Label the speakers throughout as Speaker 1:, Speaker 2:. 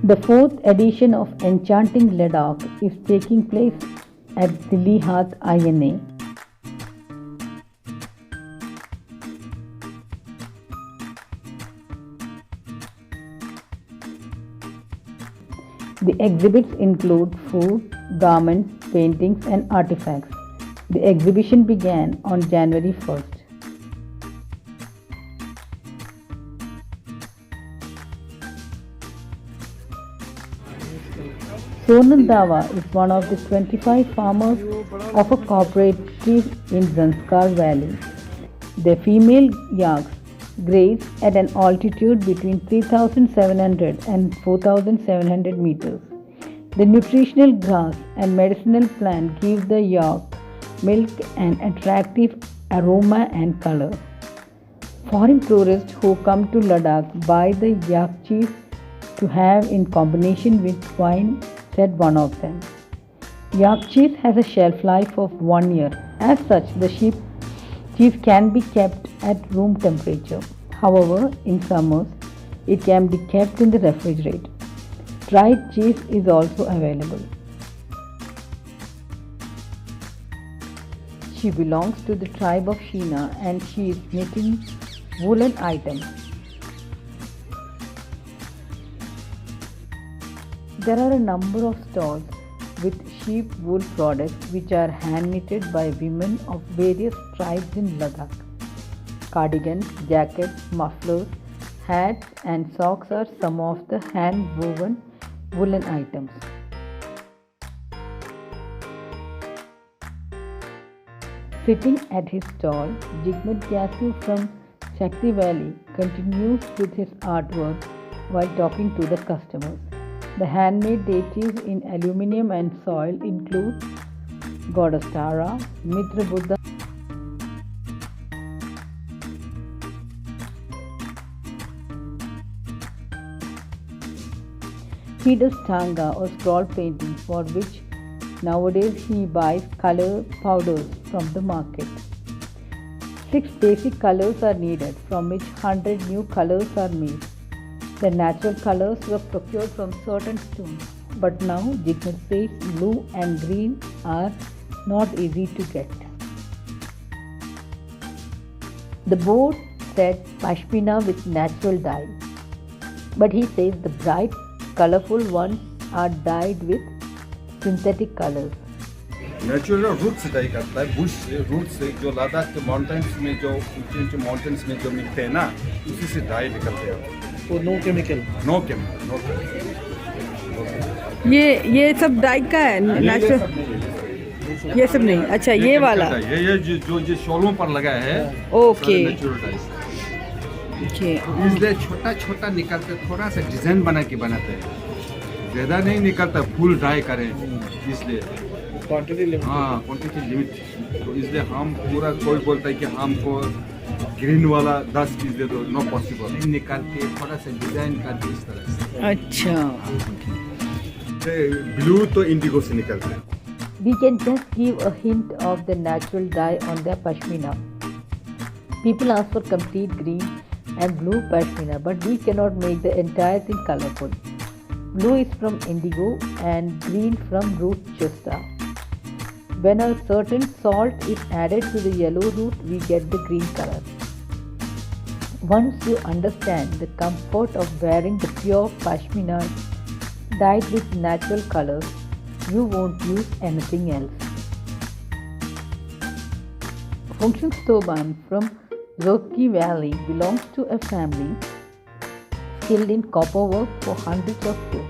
Speaker 1: The fourth edition of Enchanting Ladakh is taking place at Dilli Haat INA. The exhibits include food, garments, paintings, and artifacts. The exhibition began on January 1st. Sonal Dawa is one of the 25 farmers of a cooperative in Zanskar Valley. The female yaks graze at an altitude between 3,700 and 4,700 meters. The nutritional grass and medicinal plant give the yak milk an attractive aroma and color. Foreign tourists who come to Ladakh buy the yak cheese to have in combination with wine, said one of them. Yak cheese has a shelf life of 1 year. As such, the cheese can be kept at room temperature. However, in summers, it can be kept in the refrigerator. Dried cheese is also available. She belongs to the tribe of Sheena and she is knitting woolen items. There are a number of stalls with sheep wool products which are hand knitted by women of various tribes in Ladakh. Cardigans, jackets, mufflers, hats, and socks are some of the hand woven woolen items. Sitting at his stall, Jigmet Gyasu from Shakti Valley continues with his artwork while talking to the customers. The handmade deities in aluminium and soil include Goddess Tara, Mitra Buddha, he does tanga or scroll painting for which nowadays he buys color powders from the market. 6 basic colors are needed from which 100 new colors are made. The natural colors were procured from certain stones, but now Jigmet says blue and green are not easy to get. The board said pashmina with natural dye, but he says the bright, colorful ones are dyed with synthetic colors.
Speaker 2: Natural route से dye करता है Bush root से जो लद्दाख के mountains में जो ऊंचे mountains में जो मिलते हैं ना उसी से डाई निकलते हैं
Speaker 3: वो नो केमिकल
Speaker 2: नो केमिकल
Speaker 4: ये सब डाई का है नेचुरल ये सब नहीं अच्छा ये वाला
Speaker 2: ये जो शॉलों पर लगा है
Speaker 4: ओके
Speaker 2: नेचुरल डाई
Speaker 4: ओके
Speaker 2: इसलिए छोटा छोटा निकलते थोड़ा सा डिजाइन बना के बनाते हैं ज्यादा नहीं निकलता फुल डाई करें इसलिए
Speaker 3: क्वांटिटी लिमिट
Speaker 2: हाँ क्वांटिटी लिमिट तो इसलिए हम पूरा कोई बोलता है कि हमको ग्रीन वाला 10 पीस दे दो नो पॉसिबल निकाल के थोड़ा सा डिजाइन करके इस तरह से
Speaker 4: अच्छा
Speaker 2: ब्लू तो इंडिगो से निकलते हैं.
Speaker 1: We can just give a hint of the natural dye on their pashmina. People ask for complete green and blue pashmina, but we cannot make the entire thing colorful. Blue is from indigo and green from root justa. When a certain salt is added to the yellow root, we get the green color. Once you understand the comfort of wearing the pure pashmina dyed with natural colors, you won't use anything else. Function Stoban from Zokki Valley belongs to a family skilled in copper work for hundreds of years.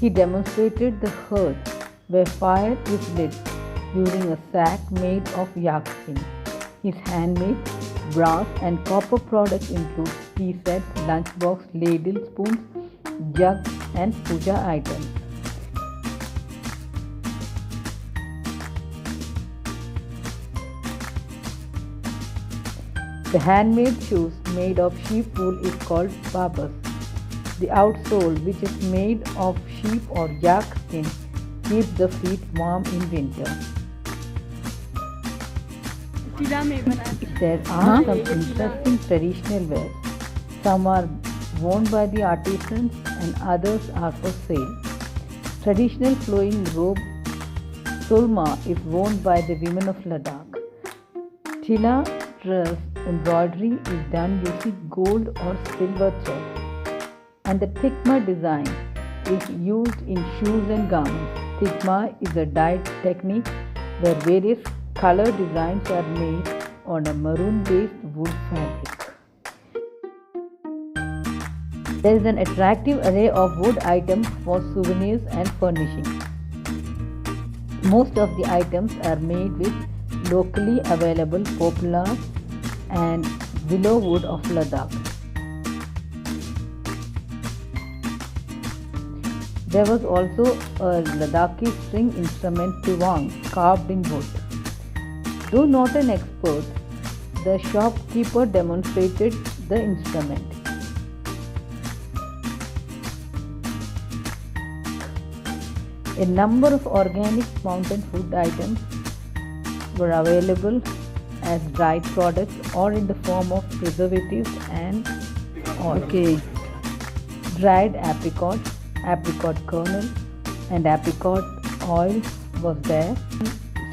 Speaker 1: He demonstrated the hearth where fire is lit using a sack made of yak skin. His handmade brass and copper products include tea sets, lunchbox, ladle, spoons, jugs, and puja items. The handmade shoes made of sheep wool is called babas. The outsole, which is made of sheep or yak skin, keeps the feet warm in winter. There are some interesting traditional wears. Some are worn by the artisans and others are for sale. Traditional flowing robe sulma is worn by the women of Ladakh. Tila dress embroidery is done using gold or silver thread, and the tikma design is used in shoes and garments. Tikma is a dyed technique where various color designs are made on a maroon-based wool fabric. There is an attractive array of wood items for souvenirs and furnishing. Most of the items are made with locally available poplar and willow wood of Ladakh. There was also a Ladakhi string instrument tiwang carved in wood. Though not an expert, the shopkeeper demonstrated the instrument. A number of organic mountain food items were available as dried products or in the form of preservatives and oil.
Speaker 4: Okay.
Speaker 1: Dried apricots, apricot kernel and apricot oil was there.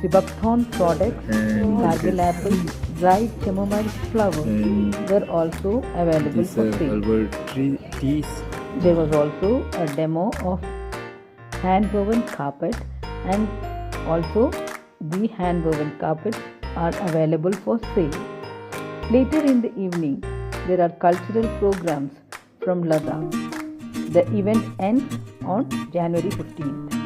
Speaker 1: Sibakthon products, gargle apples, dried chamomile flowers were also available for sale. There was also a demo of hand-woven carpet, and also the hand-woven carpets are available for sale. Later in the evening, there are cultural programs from Ladakh. The event ends on January 15th.